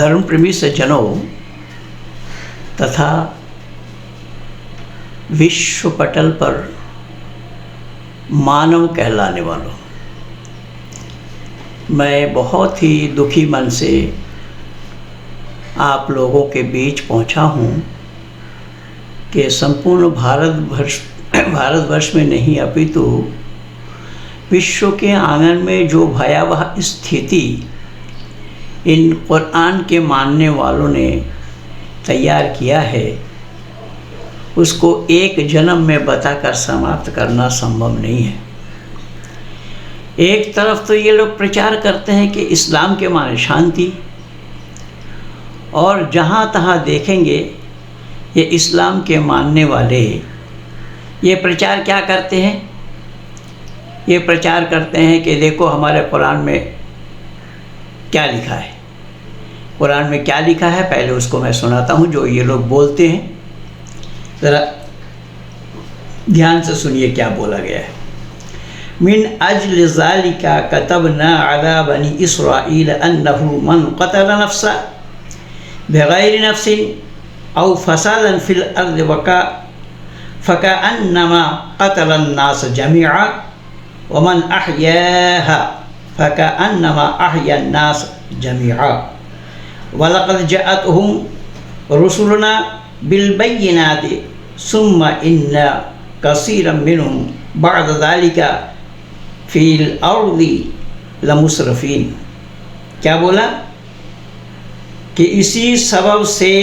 धर्म प्रेमी सज्जनों तथा विश्व पटल पर मानव कहलाने वालों, मैं बहुत ही दुखी मन से आप लोगों के बीच पहुंचा हूं कि संपूर्ण भारतवर्ष में नहीं अपितु विश्व के आंगन में जो भयावह स्थिति इन कुरान के मानने वालों ने तैयार किया है, उसको एक जन्म में बताकर समाप्त करना संभव नहीं है। एक तरफ तो ये लोग प्रचार करते हैं कि इस्लाम के माने शांति, और जहाँ तहाँ देखेंगे ये इस्लाम के मानने वाले ये प्रचार क्या करते हैं? ये प्रचार करते हैं कि देखो हमारे कुरान में क्या लिखा है। कुरान में क्या लिखा है पहले उसको मैं सुनाता हूँ जो ये लोग बोलते हैं, ज़रा ध्यान से सुनिए क्या बोला गया है। मिन अज्ल ज़ालिका कतबना अला बनी इस्राईल अन्नहु मन क़तल नफ्सा बिग़ैरि नफ्सिन औ फ़सादन फ़िल अर्ज़ि फ़कअन्नमा क़तलन नास जमीअ व मन अहयाहा फ़कअन्नमा अहयन नास जमीअ वलक़द जाअतहुम रुसुलुना बिलबय्यिनाति सुम्मा इन्ना कसीरम मिनहुम बअद ज़ालिका फ़िल अर्ज़ि लमुस्रफ़ीन। क्या बोला कि इसी सबब से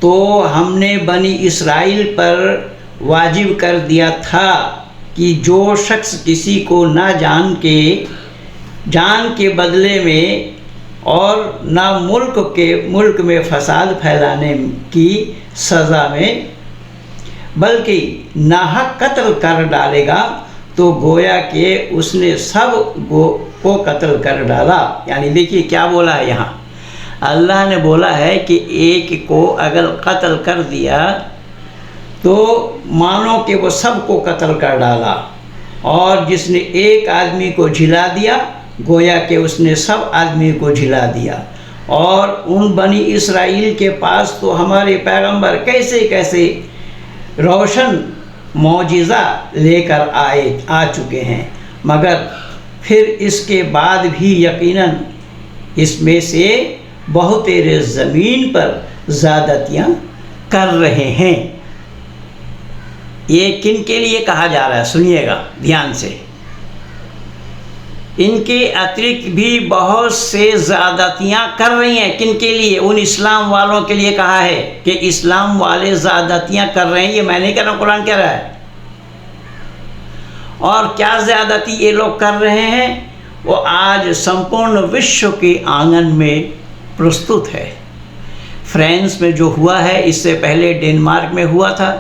तो हमने बनी इसराइल पर वाजिब कर दिया था कि जो शख्स किसी को ना जान के बदले में और ना मुल्क में फसाद फैलाने की सज़ा में बल्कि नाहक कत्ल कर डालेगा तो गोया कि उसने सब को कत्ल कर डाला। यानी देखिए क्या बोला है यहाँ, अल्लाह ने बोला है कि एक को अगर कत्ल कर दिया तो मानो कि वो सब को कत्ल कर डाला, और जिसने एक आदमी को झिला दिया गोया कि उसने सब आदमी को झिला दिया। और उन बनी इसराइल के पास तो हमारे पैगंबर कैसे कैसे रोशन मौजिज़ा लेकर आ चुके हैं, मगर फिर इसके बाद भी यकीनन इसमें से बहुतेरे ज़मीन पर ज़्यादतियाँ कर रहे हैं। ये किन के लिए कहा जा रहा है सुनिएगा ध्यान से। इनके अतिरिक्त भी बहुत से ज़्यादतियाँ कर रही हैं। किन के लिए? उन इस्लाम वालों के लिए कहा है कि इस्लाम वाले ज़्यादतियाँ कर रहे हैं। ये मैं नहीं कह रहा हूँ, कुरान कह रहा है। और क्या ज़्यादती ये लोग कर रहे हैं वो आज संपूर्ण विश्व के आंगन में प्रस्तुत है। फ्रांस में जो हुआ है, इससे पहले डेनमार्क में हुआ था।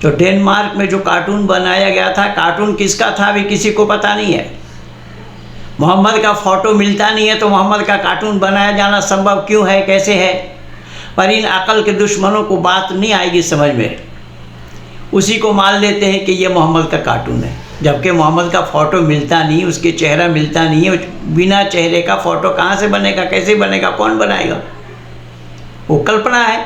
तो डेनमार्क में जो कार्टून बनाया गया था, कार्टून किसका था अभी किसी को पता नहीं है। मोहम्मद का फ़ोटो मिलता नहीं है तो मोहम्मद का कार्टून बनाया जाना संभव क्यों है, कैसे है? पर इन अकल के दुश्मनों को बात नहीं आएगी समझ में, उसी को मान लेते हैं कि ये मोहम्मद का कार्टून है, जबकि मोहम्मद का फ़ोटो मिलता नहीं, उसके चेहरा मिलता नहीं है। बिना चेहरे का फ़ोटो कहाँ से बनेगा, कैसे बनेगा, कौन बनाएगा? वो कल्पना है।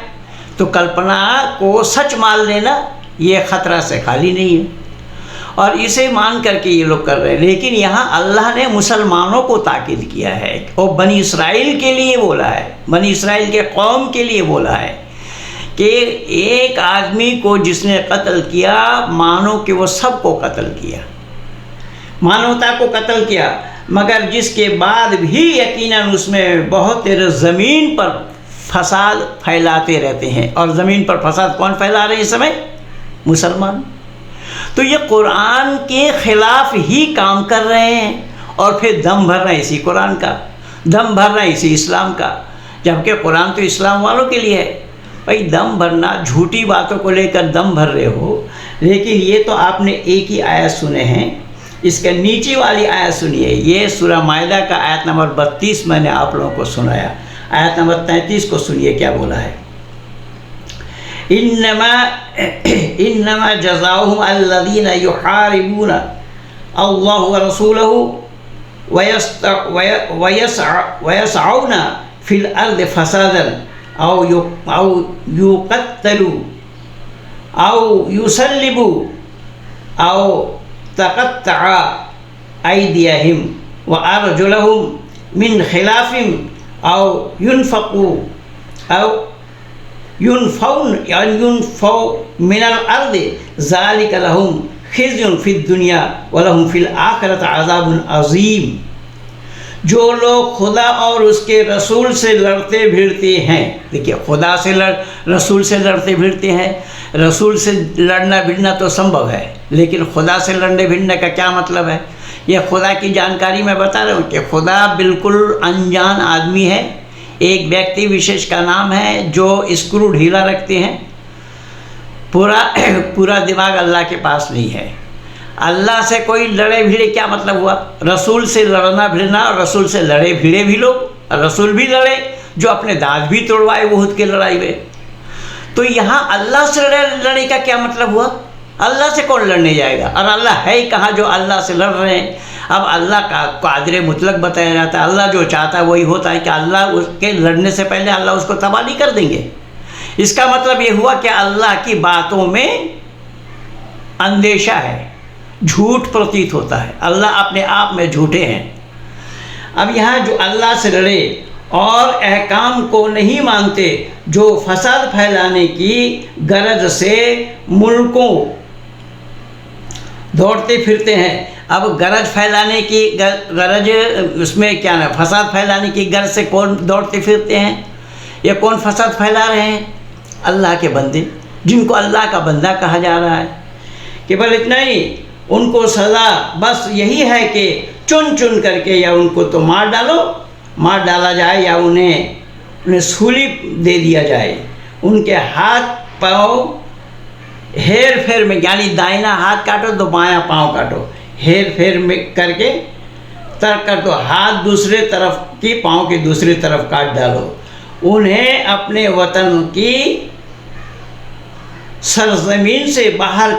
तो कल्पना को सच मान लेना ये ख़तरा से खाली नहीं है, और इसे मान करके ये लोग कर रहे हैं। लेकिन यहाँ अल्लाह ने मुसलमानों को ताकीद किया है और बनी इसराइल के लिए बोला है, बनी इसराइल के कौम के लिए बोला है कि एक आदमी को जिसने कत्ल किया मानो कि वो सब को कत्ल किया, मानवता को कत्ल किया, मगर जिसके बाद भी यकीनन उसमें बहुत ज़मीन पर फसाद फैलाते रहते हैं। और ज़मीन पर फसाद कौन फैला रहे हैं इस समय? मुसलमान। तो ये कुरान के ख़िलाफ़ ही काम कर रहे हैं और फिर दम भर रहे हैं इसी कुरान का, दम भर रहे हैं इसी इस्लाम का, जबकि कुरान तो इस्लाम वालों के लिए है। भाई दम भरना, झूठी बातों को लेकर दम भर रहे हो। लेकिन ये तो आपने एक ही आयत सुने हैं, इसके नीचे वाली आयत सुनिए। ये सूरह माइदा का आयत नंबर 32 मैंने आप लोगों को सुनाया। आयत नंबर 33 को सुनिए क्या बोला है। इन्नमा जज़ाउहुम अल्लज़ीना युहारिबूना अल्लाह व रसूलहु वयसअउना फिल अर्द फसादन औ युक़त्तलू औ युसल्लिबू औ तक़त्तअ अयदियहिम व अर्जुलहुम मिन खिलाफिन औ युनफ़क़ू औ युनफ़ौ मिनल अर्द ज़ालिक लहुम खिज़्युन फ़िद दुनिया व लहुम फ़िल आखिरत अज़ाबुन अज़ीम। जो लोग खुदा और उसके रसूल से लड़ते भिड़ते हैं, देखिए खुदा से रसूल से लड़ते भिड़ते हैं। रसूल से लड़ना भिड़ना तो संभव है, लेकिन खुदा से लड़ने भिड़ने का क्या मतलब है? यह खुदा की जानकारी मैं बता रहा हूँ कि खुदा बिल्कुल अनजान आदमी है। एक व्यक्ति विशेष का नाम है जो स्क्रू ढीला रखते हैं। पूरा दिमाग अल्लाह के पास नहीं है। अल्लाह से कोई लड़े भिड़े क्या मतलब हुआ? रसूल से लड़ना भिड़ना, और रसूल से लड़े भिड़े भी लोग, रसूल भी लड़े, जो अपने दांत भी तोड़वाए वहूद के लड़ाई में। तो यहाँ अल्लाह से लड़ने का क्या मतलब हुआ? अल्लाह से कौन लड़ने जाएगा? और अल्लाह है ही कहाँ जो अल्लाह से लड़ रहे हैं? अब अल्लाह का कादिर मुतलक बताया जाता है। अल्लाह जो चाहता है वही होता है कि अल्लाह उसके लड़ने से पहले अल्लाह उसको तबाह नहीं कर देंगे। इसका मतलब ये हुआ कि अल्लाह की बातों में अंदेशा है, झूठ प्रतीत होता है। अल्लाह अपने आप में झूठे हैं। अब यहाँ जो अल्लाह से लड़े और अहकाम को नहीं मानते, जो फसाद फैलाने की गरज से मुल्कों दौड़ते फिरते हैं। अब गरज फैलाने की गरज, उसमें क्या ना, फसाद फैलाने की गरज से कौन दौड़ते फिरते हैं? ये कौन फसाद फैला रहे हैं? अल्लाह के बंदे, जिनको अल्लाह का बंदा कहा जा रहा है। केवल इतना ही, उनको सज़ा बस यही है कि चुन चुन करके या उनको तो मार डाला जाए या उन्हें सूली दे दिया जाए। उनके हाथ पाँव हेर फेर में, यानी दाहिना हाथ काटो तो बायां पाँव काटो, हेर फेर में करके तर्क कर दो, हाथ दूसरे तरफ की पाँव की दूसरी तरफ काट डालो। उन्हें अपने वतन की सरजमीन से बाहर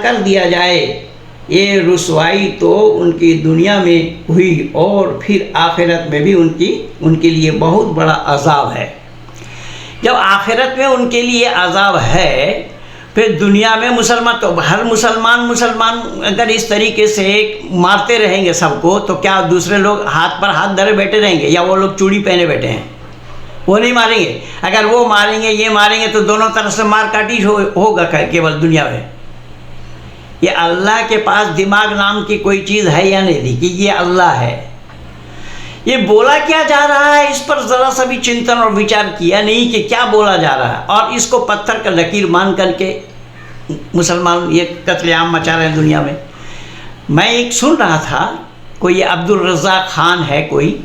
कर दिया जाए। ये रुसवाई तो उनकी दुनिया में हुई और फिर आखिरत में भी उनके लिए बहुत बड़ा अज़ाब है। जब आखिरत में उनके लिए अज़ाब है, फिर दुनिया में मुसलमान तो हर मुसलमान अगर इस तरीके से मारते रहेंगे सबको, तो क्या दूसरे लोग हाथ पर हाथ धरे बैठे रहेंगे? या वो लोग चूड़ी पहने बैठे हैं? वो नहीं मारेंगे। अगर वो मारेंगे, ये मारेंगे, तो दोनों तरफ से मार काटी होगा केवल दुनिया में। ये अल्लाह के पास दिमाग नाम की कोई चीज़ है या नहीं थी कि ये अल्लाह है? ये बोला क्या जा रहा है, इस पर ज़रा सा भी चिंतन और विचार किया नहीं कि क्या बोला जा रहा है। और इसको पत्थर का लकीर मान करके मुसलमान ये कत्लेआम मचा रहे हैं दुनिया में। मैं एक सुन रहा था, कोई अब्दुल रज़्ज़ाक़ खान है, कोई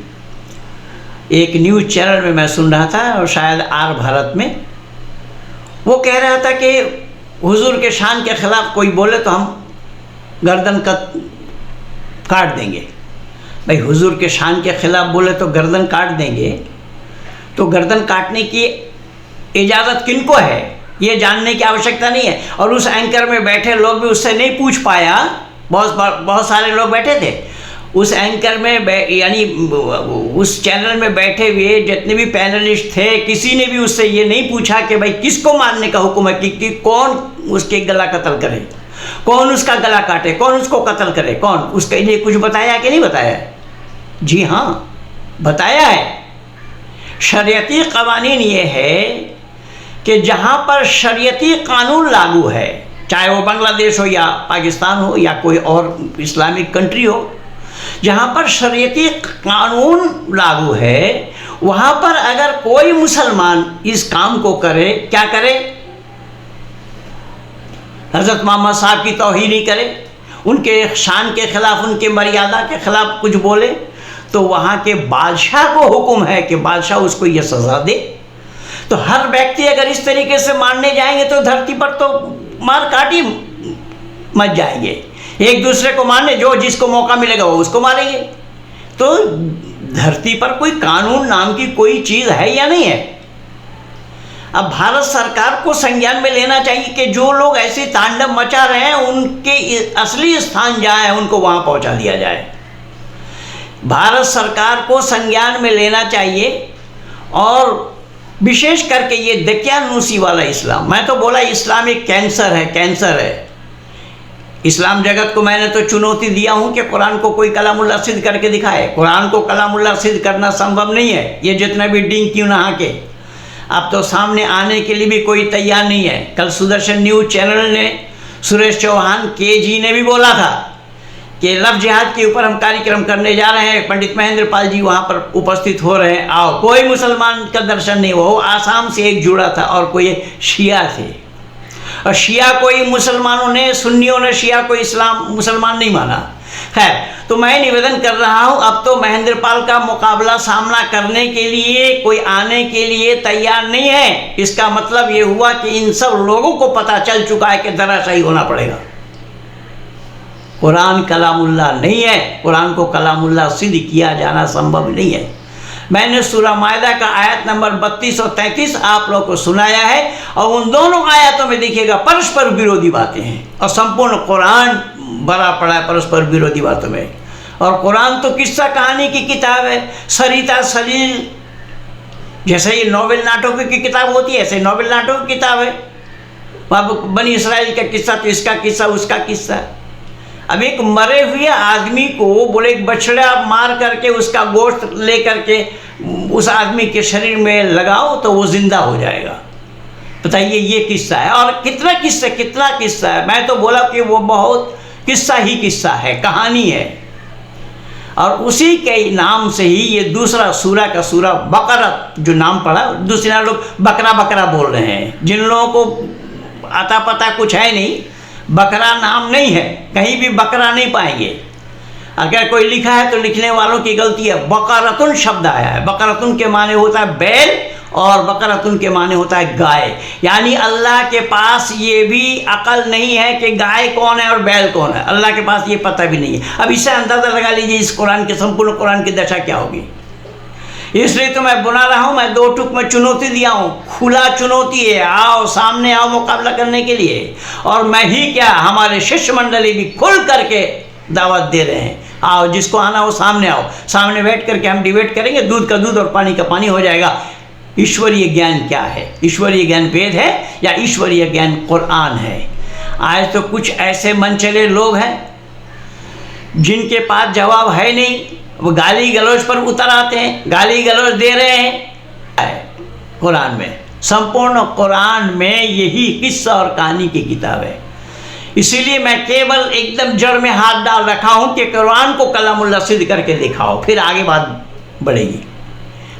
एक न्यूज़ चैनल में मैं सुन रहा था, और शायद आर भारत में, वो कह रहा था कि हुजूर के शान के ख़िलाफ़ कोई बोले तो हम गर्दन काट देंगे। भाई हुजूर के शान के ख़िलाफ़ बोले तो गर्दन काट देंगे, तो गर्दन काटने की इजाज़त किनको है ये जानने की आवश्यकता नहीं है। और उस एंकर में बैठे लोग भी उससे नहीं पूछ पाया। बहुत सारे लोग बैठे थे उस एंकर में, यानी उस चैनल में बैठे हुए जितने भी पैनलिस्ट थे, किसी ने भी उससे ये नहीं पूछा कि भाई किसको मारने का हुक्म है, कि कौन उसके गला कत्ल करे, कौन उसका गला काटे, कौन उसको कत्ल करे, कौन उसके लिए कुछ बताया कि नहीं बताया? जी हाँ, बताया है। शरीयती क़वानीन ये है कि जहाँ पर शरीयती कानून लागू है, चाहे वो बांग्लादेश हो या पाकिस्तान हो या कोई और इस्लामिक कंट्री हो, जहाँ पर शरीयती कानून लागू है, वहाँ पर अगर कोई मुसलमान इस काम को करे, क्या करे? हज़रत मोहम्मद साहब की तौहीन करे, उनके शान के ख़िलाफ़, उनके मर्यादा के ख़िलाफ़ कुछ बोले, तो वहाँ के बादशाह को हुक्म है कि बादशाह उसको ये सज़ा दे। तो हर व्यक्ति अगर इस तरीके से मारने जाएंगे तो धरती पर तो मार काटी मच जाएंगे। एक दूसरे को मारने, जो जिसको मौका मिलेगा वो उसको मारेंगे। तो धरती पर कोई कानून नाम की कोई चीज़ है या नहीं है? अब भारत सरकार को संज्ञान में लेना चाहिए कि जो लोग ऐसे तांडव मचा रहे हैं, उनके असली स्थान जहाँ है उनको वहाँ पहुँचा दिया जाए। भारत सरकार को संज्ञान में लेना चाहिए। और विशेष करके ये दकियानूसी वाला इस्लाम, मैं तो बोला इस्लाम एक कैंसर है, कैंसर है। इस्लाम जगत को मैंने तो चुनौती दिया हूँ कि कुरान को कोई कलामुल्लाह सिद्ध करके दिखाए। कुरान को कलामुल्लाह सिद्ध करना संभव नहीं है, ये जितना भी डिंग क्यों नहा के। अब तो सामने आने के लिए भी कोई तैयार नहीं है। कल सुदर्शन न्यूज चैनल ने सुरेश चौहान KG ने भी बोला था कि लव जिहाद के ऊपर हम कार्यक्रम करने जा रहे हैं, पंडित महेंद्र पाल जी वहाँ पर उपस्थित हो रहे हैं, आओ। कोई मुसलमान का दर्शन नहीं हुआ। वो आसाम से एक जुड़ा था और कोई शिया थे, और शिया कोई मुसलमानों ने, सुन्नियों ने शिया को इस्लाम मुसलमान नहीं माना। खैर, तो मैं निवेदन कर रहा हूँ, अब तो महेंद्र पाल का मुकाबला सामना करने के लिए कोई आने के लिए तैयार नहीं है। इसका मतलब ये हुआ कि इन सब लोगों को पता चल चुका है कि धराशायी होना पड़ेगा। कुरान कलामुल्लाह नहीं है, कुरान को कलामुल्लाह सिद्ध किया जाना संभव नहीं है। मैंने सूरह मायदा का आयत नंबर 32 और 33 आप लोगों को सुनाया है, और उन दोनों आयतों में देखिएगा परस्पर विरोधी बातें हैं, और संपूर्ण कुरान भरा पड़ा है परस्पर विरोधी बातों में। और कुरान तो किस्सा कहानी की किताब है, सरिता सलील, जैसे ये नॉवेल नाटकों की किताब होती है, ऐसे नॉवेल नाटकों की किताब है। वहाँ बनी इसराइल का किस्सा, तो इसका किस्सा, उसका किस्सा। अब एक मरे हुए आदमी को बोले एक बछड़ा मार करके उसका गोश्त ले करके उस आदमी के शरीर में लगाओ तो वो जिंदा हो जाएगा। बताइए, ये किस्सा है। और कितना किस्सा है। मैं तो बोला कि वो बहुत किस्सा ही किस्सा है, कहानी है। और उसी के नाम से ही ये दूसरा सूरा का सूरा बकरा जो नाम पड़ा, दूसरे लोग बकरा बकरा बोल रहे हैं। जिन लोगों को आता पता कुछ है नहीं, बकरा नाम नहीं है, कहीं भी बकरा नहीं पाएंगे। अगर कोई लिखा है तो लिखने वालों की गलती है। बकरतुन शब्द आया है, बकरतुन के माने होता है बैल, और बकरतुन के माने होता है गाय। यानी अल्लाह के पास ये भी अकल नहीं है कि गाय कौन है और बैल कौन है। अल्लाह के पास ये पता भी नहीं है। अब इससे अंदाज़ा लगा लीजिए इस कुरान के, संपूर्ण कुरान की दशा क्या होगी। इसलिए तो मैं बना रहा हूँ, मैं 2 टुक में चुनौती दिया हूँ, खुला चुनौती है, आओ सामने आओ मुकाबला करने के लिए। और मैं ही क्या, हमारे शिष्य मंडली भी खुल करके दावत दे रहे हैं, आओ जिसको आना हो सामने आओ। सामने बैठ करके हम डिबेट करेंगे, दूध का दूध और पानी का पानी हो जाएगा। ईश्वरीय ज्ञान क्या है? ईश्वरीय ज्ञान वेद है या ईश्वरीय ज्ञान कुरान है? आज तो कुछ ऐसे मन चले लोग हैं जिनके पास जवाब है नहीं, वो गाली गलौज पर उतर आते हैं, गाली गलौज दे रहे हैं। कुरान में, संपूर्ण कुरान में यही किस्सा और कहानी की किताब है। इसीलिए मैं केवल एकदम जड़ में हाथ डाल रखा हूं कि कुरान को कलामुल्लाह सिद्ध करके दिखाओ, फिर आगे बात बढ़ेगी।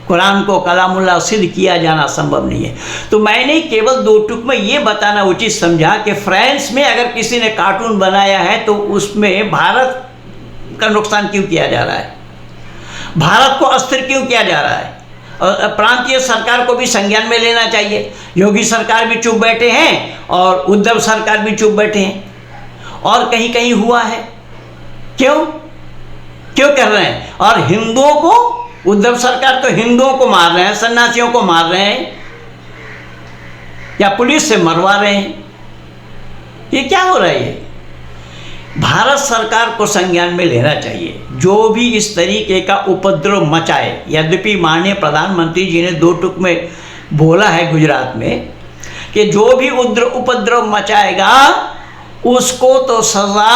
कुरान को कलामुल्लाह सिद्ध किया जाना संभव नहीं है। तो मैंने केवल 2 टुक में ये बताना उचित समझा कि फ्रांस में अगर किसी ने कार्टून बनाया है तो उसमें भारत का नुकसान क्यों किया जा रहा है, भारत को अस्थिर क्यों किया जा रहा है। और प्रांतीय सरकार को भी संज्ञान में लेना चाहिए। योगी सरकार भी चुप बैठे हैं और उद्धव सरकार भी चुप बैठे हैं, और कहीं कहीं हुआ है। क्यों कर रहे हैं? और हिंदुओं को, उद्धव सरकार तो हिंदुओं को मार रहे हैं, सन्यासियों को मार रहे हैं, या पुलिस से मरवा रहे हैं। ये क्या हो रहा है? भारत सरकार को संज्ञान में लेना चाहिए। जो भी इस तरीके का उपद्रव मचाए, यद्यपि माननीय प्रधानमंत्री जी ने 2 टुक में बोला है गुजरात में कि जो भी उपद्रव मचाएगा उसको तो सज़ा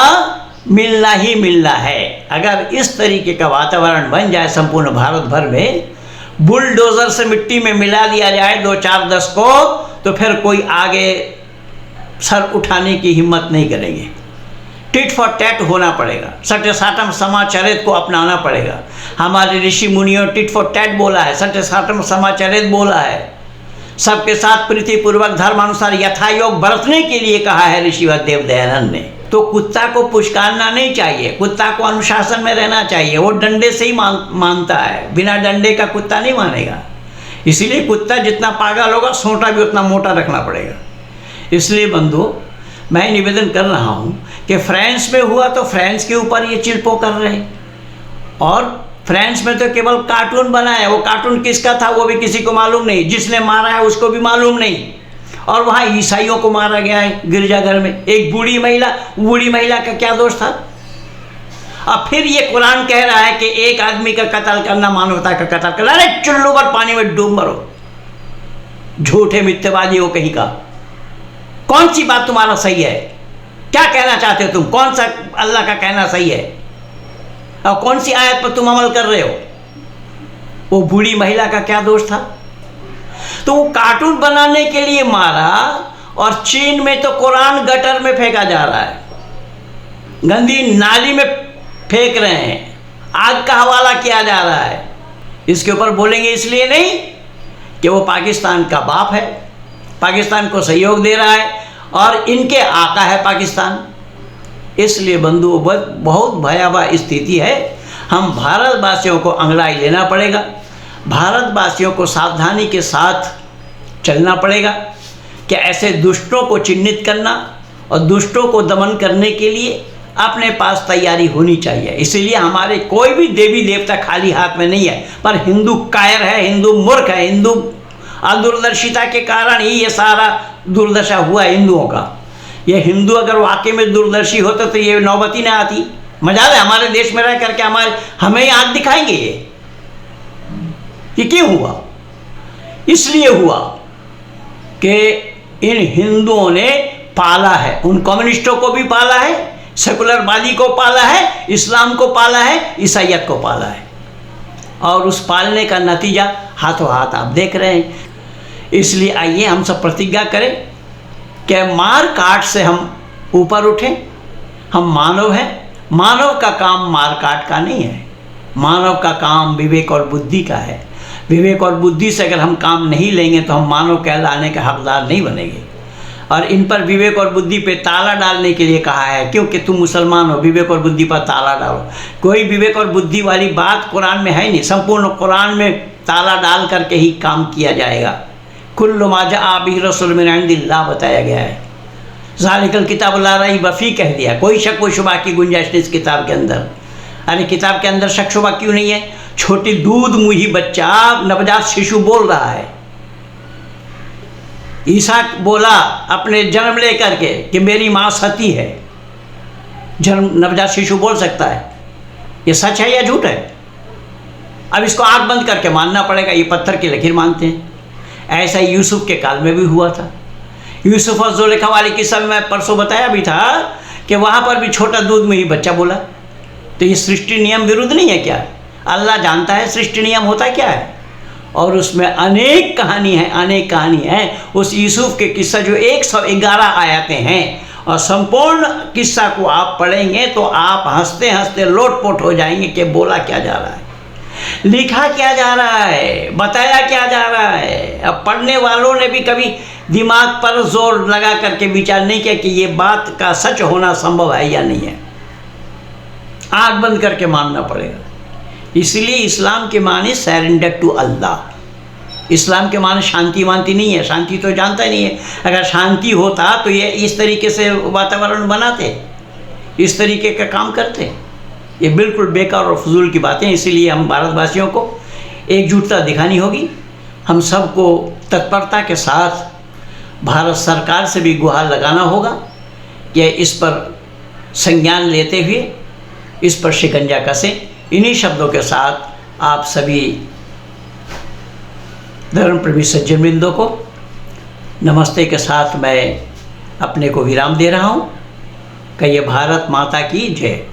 मिलना ही मिलना है। अगर इस तरीके का वातावरण बन जाए संपूर्ण भारत भर में, बुलडोज़र से मिट्टी में मिला दिया जाए 2, 4, 10 को, तो फिर कोई आगे सर उठाने की हिम्मत नहीं करेंगे। टिट फॉर टैट होना पड़ेगा, सत्य साटम समाचरित को अपनाना पड़ेगा। हमारे ऋषि मुनियों टिट फॉर टैट बोला है, सत्य साटम समाचरित बोला है। सबके साथ प्रीतिपूर्वक धर्मानुसार यथायोग बरतने के लिए कहा है ऋषिवत देव दयानंद ने। तो कुत्ता को पुचकारना नहीं चाहिए, कुत्ता को अनुशासन में रहना चाहिए। वो डंडे से ही मानता है, बिना डंडे का कुत्ता नहीं मानेगा। इसीलिए कुत्ता जितना पागल होगा, सोंटा भी उतना मोटा रखना पड़ेगा। इसलिए बंधुओं, मैं निवेदन कर रहा हूँ कि फ्रांस में हुआ तो फ्रांस के ऊपर ये चिल्पो कर रहे हैं, और फ्रांस में तो केवल कार्टून बना है। वो कार्टून किसका था वो भी किसी को मालूम नहीं, जिसने मारा है उसको भी मालूम नहीं। और वहाँ ईसाइयों को मारा गया है गिरजाघर में। एक बूढ़ी महिला का क्या दोष था? अब फिर ये कुरान कह रहा है कि एक आदमी का कत्ल करना मानवता का कत्ल करना। अरे चुल्लू पर पानी में डूब मरो, झूठे मिथ्यावादी हो कहीं का। कौन सी बात तुम्हारा सही है? क्या कहना चाहते हो तुम? कौन सा अल्लाह का कहना सही है और कौन सी आयत पर तुम अमल कर रहे हो? वो बूढ़ी महिला का क्या दोष था? तो वो कार्टून बनाने के लिए मारा, और चीन में तो कुरान गटर में फेंका जा रहा है, गंदी नाली में फेंक रहे हैं, आग का हवाला किया जा रहा है। इसके ऊपर बोलेंगे इसलिए नहीं कि वो पाकिस्तान का बाप है, पाकिस्तान को सहयोग दे रहा है और इनके आका है पाकिस्तान। इसलिए बंधुओं, बहुत भयावह स्थिति है। हम भारतवासियों को अंगड़ाई लेना पड़ेगा, भारतवासियों को सावधानी के साथ चलना पड़ेगा कि ऐसे दुष्टों को चिन्हित करना और दुष्टों को दमन करने के लिए अपने पास तैयारी होनी चाहिए। इसलिए हमारे कोई भी देवी देवता खाली हाथ में नहीं है, पर हिंदू कायर है, हिंदू मूर्ख है, हिंदू अदूरदर्शिता के कारण ही ये सारा दुर्दशा हुआ है हिंदुओं का। ये हिंदू अगर वाकई में दूरदर्शी होते तो ये नौबती ना आती। मजा है हमारे देश में रह करके हमें आग दिखाएंगे। ये क्यों हुआ? इसलिए हुआ कि इन हिंदुओं ने पाला है, उन कम्युनिस्टों को भी पाला है, सेकुलरवादी को पाला है, इस्लाम को पाला है, ईसाइयत को पाला है, और उस पालने का नतीजा हाथों हाथ आप देख रहे हैं। इसलिए आइए हम सब प्रतिज्ञा करें कि मार काट से हम ऊपर उठें। हम मानव हैं, मानव का काम मार काट का नहीं है, मानव का काम विवेक और बुद्धि का है। विवेक और बुद्धि से अगर हम काम नहीं लेंगे तो हम मानव कहलाने के हकदार नहीं बनेंगे। और इन पर विवेक और बुद्धि पे ताला डालने के लिए कहा है, क्योंकि तुम मुसलमान हो, विवेक और बुद्धि पर ताला डालो। कोई विवेक और बुद्धि वाली बात कुरान में है नहीं। संपूर्ण कुरान में ताला डाल करके ही काम किया जाएगा। कुल्लु मा जाअ बिही रसूलुम मिन इंदिल्लाह बताया गया है। ज़ालिकल किताबु ला रैब फ़ीह कह दिया, कोई शक व शुबा की गुंजाइश नहीं इस किताब के अंदर। अरे किताब के अंदर शक शुबा क्यों नहीं है? छोटी दूध मुही बच्चा, नवजात शिशु बोल रहा है। ईसा बोला अपने जन्म लेकर के कि मेरी माँ सती है। जन्म नवजात शिशु बोल सकता है? ये सच है या झूठ है? अब इसको आंख बंद करके मानना पड़ेगा, ये पत्थर की लकीर मानते हैं। ऐसा ही यूसुफ के काल में भी हुआ था। यूसुफ और ज़ुलेखा वाले किस्सा में मैं परसों बताया भी था कि वहाँ पर भी छोटा दूध में ही बच्चा बोला। तो ये सृष्टि नियम विरुद्ध नहीं है क्या? अल्लाह जानता है सृष्टि नियम होता क्या है, और उसमें अनेक कहानी है, अनेक कहानी है। उस यूसुफ के किस्सा जो 111 आयतें हैं, और संपूर्ण किस्सा को आप पढ़ेंगे तो आप हंसते हंसते लोटपोट हो जाएंगे कि बोला क्या जा रहा है, लिखा क्या जा रहा है, बताया क्या जा रहा है। अब पढ़ने वालों ने भी कभी दिमाग पर जोर लगा करके विचार नहीं किया कि ये बात का सच होना संभव है या नहीं है। आँख बंद करके मानना पड़ेगा। इसलिए इस्लाम के माने सरेंडर टू अल्लाह। इस्लाम के माने शांति वांति नहीं है, शांति तो जानता ही नहीं है। अगर शांति होता तो ये इस तरीके से वातावरण बनाते, इस तरीके का काम करते। ये बिल्कुल बेकार और फजूल की बातें। इसीलिए हम भारतवासियों को एकजुटता दिखानी होगी। हम सबको तत्परता के साथ भारत सरकार से भी गुहार लगाना होगा कि इस पर संज्ञान लेते हुए इस पर शिकंजा कसें। इन्हीं शब्दों के साथ आप सभी धर्मप्रेमी सज्जनवृंदों को नमस्ते के साथ मैं अपने को विराम दे रहा हूँ। कहिए भारत माता की जय।